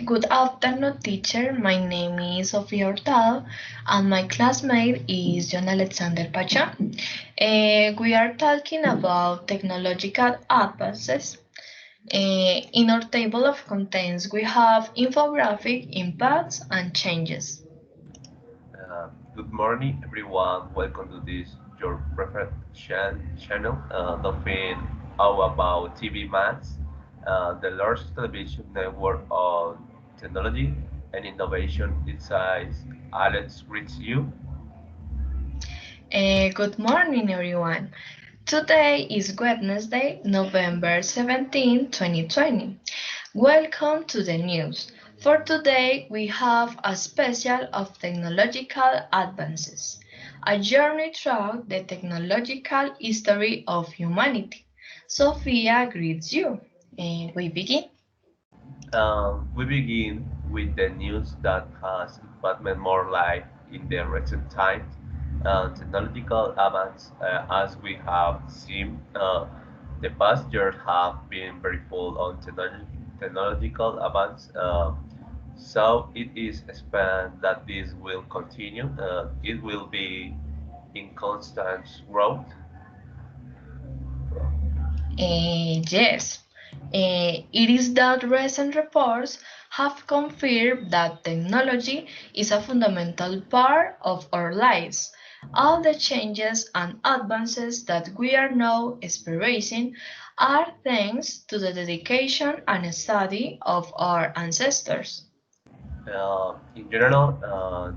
Good afternoon, teacher. My name is Sofía Hurtado, and my classmate is Jhon Pachón. We are talking about technological advances. In our table of contents, we have infographic impacts and changes. Good morning, everyone. Welcome to this your preferred channel. Nothing all about TV Max, the largest television network on technology and innovation. Besides, Alex greets you. Good morning, everyone. Today is Wednesday, November 17, 2020. Welcome to the news. For today, we have a special of technological advances, a journey through the technological history of humanity. Sophia greets you. We begin. We begin with the news that has impacted more life in the recent times. Technological advance, as we have seen, the past years have been very full on technological advance. So it is expected that this will continue. It will be in constant growth. Yes, it is that recent reports have confirmed that technology is a fundamental part of our lives. All the changes and advances that we are now experiencing are thanks to the dedication and study of our ancestors. In general,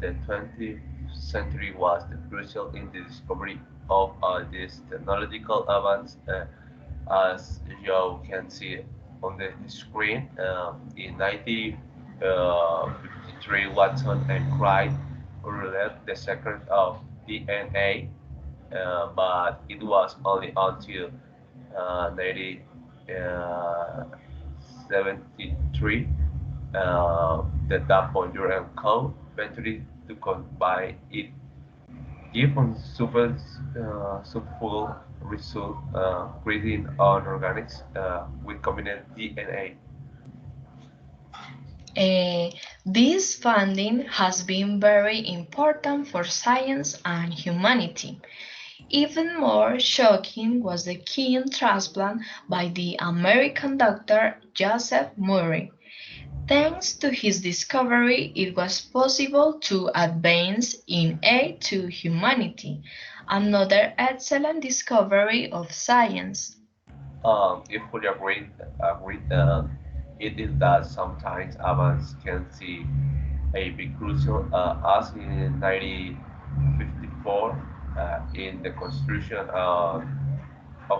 the 20th century was the crucial in the discovery of this technological advance. As you can see on the screen, in 1953, Watson and Crick revealed the secret of DNA, but it was only until 1973 that Tamayo and co ventured to combine it, given full result, creating an organics with combined DNA. Eh, this funding has been very important for science and humanity. Even more shocking was the kidney transplant by the American doctor Joseph Murray. Thanks to his discovery, it was possible to advance in aid to humanity, another excellent discovery of science. If fully agreed, it is that sometimes advance can see a big crucial, as in 1954 in the construction of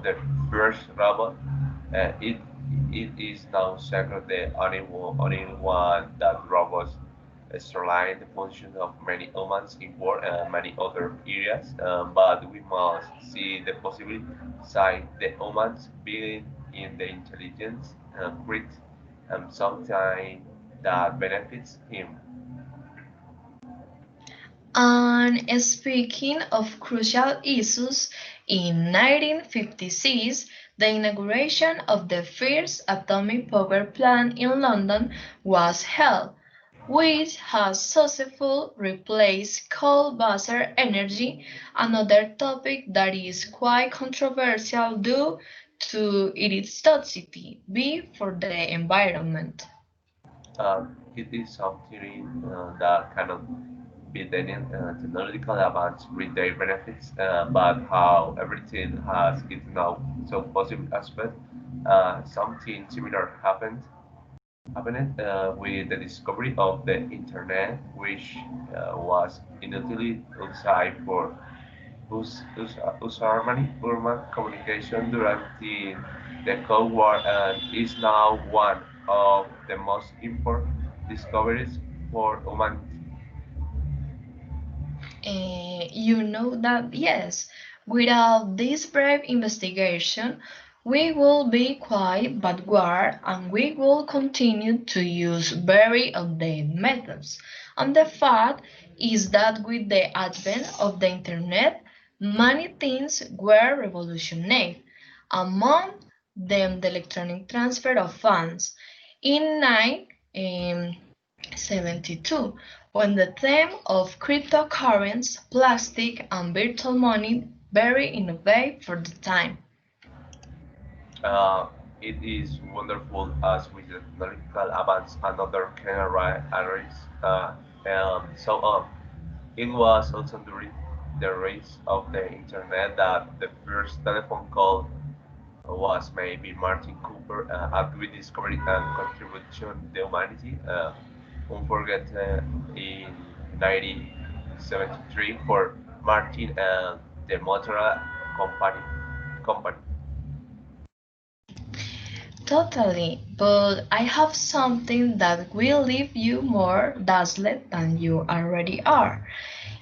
the first robot. It is now secret the only one that robots streamline the function of many humans in work and many other areas. But we must see the possibility side the humans being in the intelligence and create something that benefits him. And speaking of crucial issues, in 1956, the inauguration of the first atomic power plant in London was held, which has successfully replaced coal-based energy, another topic that is quite controversial due to its toxicity B for the environment. It is something that cannot be denied. Technological advance with their benefits, but how everything has its now so positive aspect. Something similar happened with the discovery of the internet, which was initially outside for urban communication during the Cold War and is now one of the most important discoveries for humanity. You know that, yes, without this brave investigation, we will be quite backward and we will continue to use very outdated methods. And the fact is that with the advent of the internet, many things were revolutionized. Among then the electronic transfer of funds. In 1972, when the theme of cryptocurrencies, plastic, and virtual money very innovative for the time. Uh, it is wonderful as with the technological advance another can arise and so on. It was also during the rise of the internet that the first telephone call was made by Martin Cooper as we discovered and contribution to humanity. Unforgettable in 1973 for Martin and the Motorola company. Totally, but I have something that will leave you more dazzled than you already are.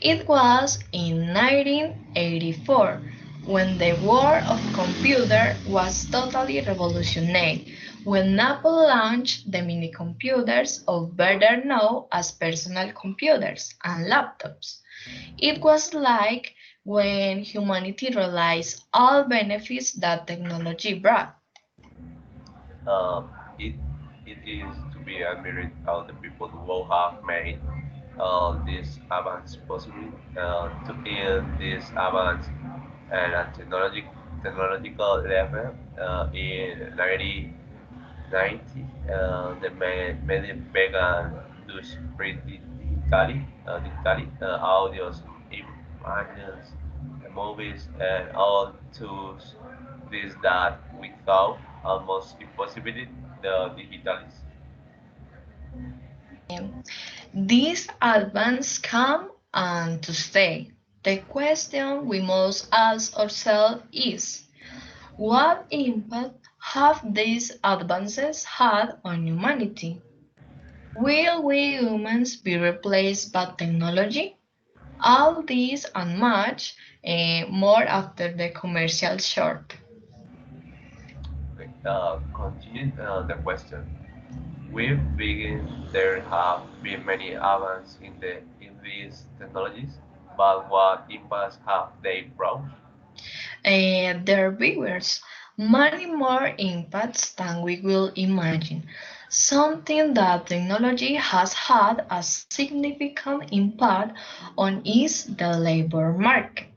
It was in 1984 when the world of computer was totally revolutionized, when Apple launched the mini computers, or better known as personal computers and laptops. It was like when humanity realized all benefits that technology brought. Um, it it is to be admired how the people who have made this advance possible to end this advance and a technological level in 1990. The many began to spread digitally audios, images, movies, and all tools. This that we thought almost impossible the digitalis. These advances come and to stay. The question we must ask ourselves is, what impact have these advances had on humanity? Will we humans be replaced by technology? All this and much more after the commercial short. Okay, continue the question. We begin there have been many advances in these technologies, but what impacts have they brought? Their viewers many more impacts than we will imagine. Something that technology has had a significant impact on is the labor market.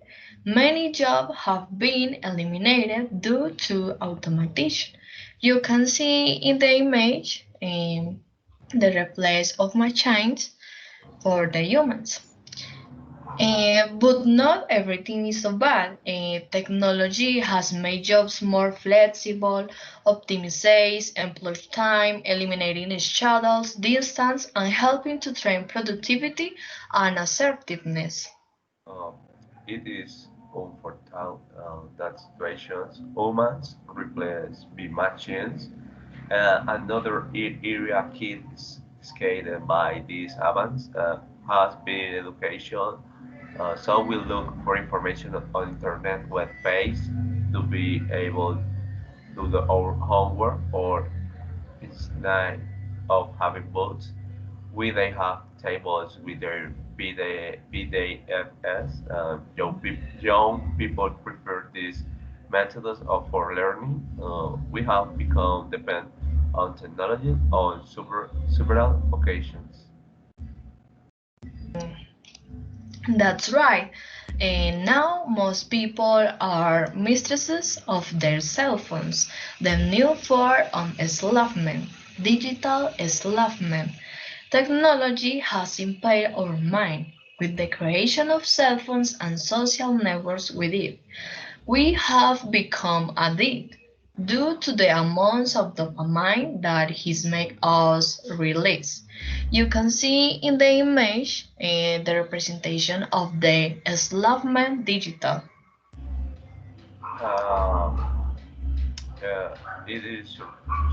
Many jobs have been eliminated due to automation. You can see in the image the replace of machines for the humans. But not everything is so bad. Technology has made jobs more flexible, optimizes employee time, eliminating shadows, distance, and helping to train productivity and assertiveness. Um, it is comfortable that situations humans replace by machines. Another area kids skated by these events has been education. So we look for information on internet web page to be able to do our homework or instead of having books. We they have tables with their BDFS. Young people prefer these methods for learning. We have become dependent on technology on several occasions. That's right. And now most people are mistresses of their cell phones. The new form of enslavement, digital enslavement. Technology has impaired our mind with the creation of cell phones and social networks with it. We have become addicted due to the amounts of dopamine that it makes us release. You can see in the image the representation of the enslavement digital. Um, it is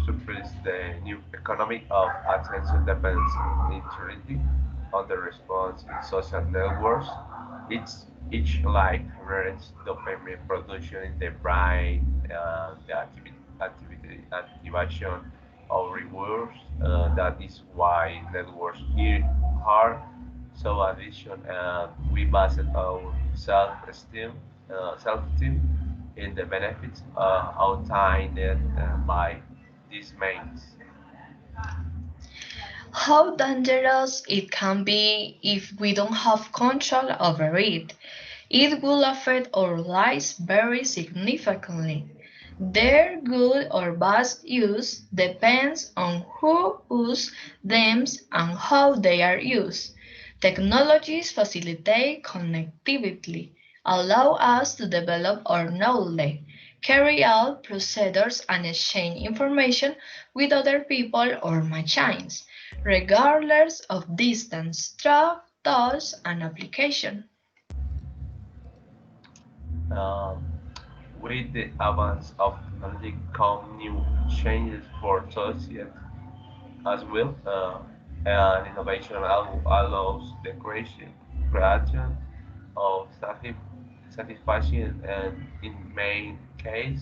suppress the new economic of attention depends entirely on the response in social networks. It's each like generates dopamine production in the brain, the activation of rewards. That is why networks are so addiction and we base our self-esteem. in the benefits outlined by these means. How dangerous it can be if we don't have control over it. It will affect our lives very significantly. Their good or bad use depends on who uses them and how they are used. Technologies facilitate connectivity, allow us to develop our knowledge, carry out procedures and exchange information with other people or machines, regardless of distance, travel, touch, and application. Um, with the advance of technology come new changes for society as well, and innovation allows the creation of satisfaction and in main case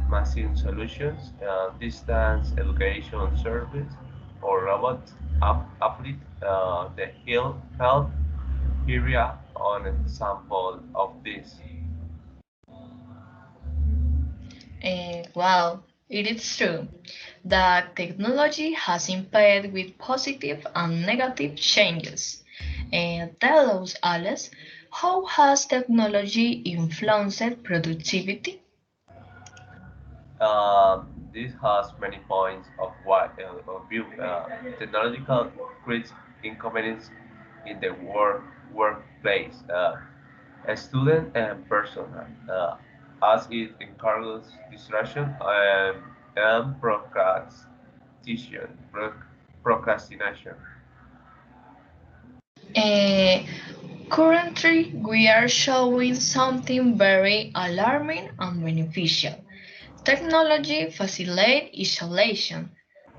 massive solutions, distance education service or robot uplift the health area on example of this. Wow, it is true that technology has impaired with positive and negative changes. Tell us, Alice, how has technology influenced productivity? This has many points of view. Technological creates inconvenience in the workplace. A student and personal, as it encourages distraction and procrastination. Uh, Currently, we are showing something very alarming and beneficial. Technology facilitates isolation,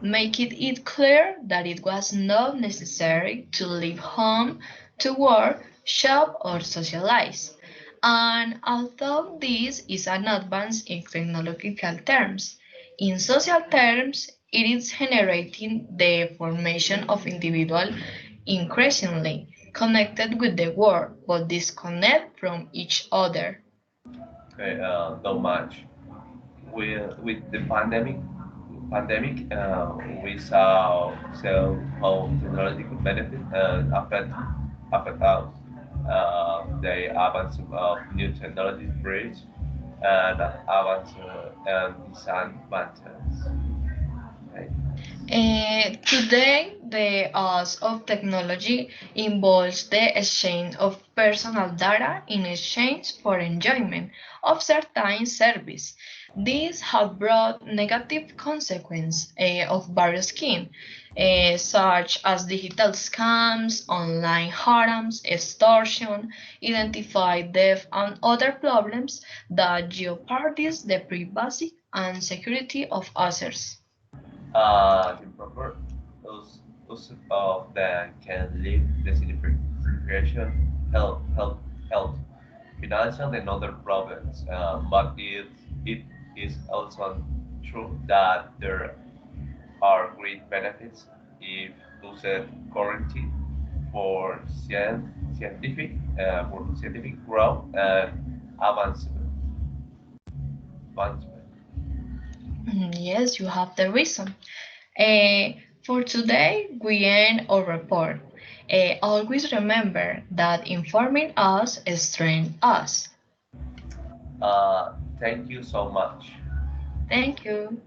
making it clear that it was not necessary to leave home to work, shop, or socialize. And although this is an advance in technological terms, in social terms, it is generating the formation of individuals increasingly connected with the world but disconnected from each other. Okay, not much. With the pandemic, we saw how technology could benefit and affect us. The advance of new technology bridge and advance and disadvantages. Right? Today, the use of technology involves the exchange of personal data in exchange for enjoyment of certain service. These have brought negative consequences of various kinds, such as digital scams, online harms, extortion, identified theft, and other problems that jeopardize the privacy and security of others. The proper use of them can lead the signification health, financial and other problems. But it is also true that there are great benefits if used correctly for scientific growth and advancement. advancement. Yes, you have the reason. Uh, for today, we end our report. Always remember that informing us strengthens us. Thank you so much. Thank you.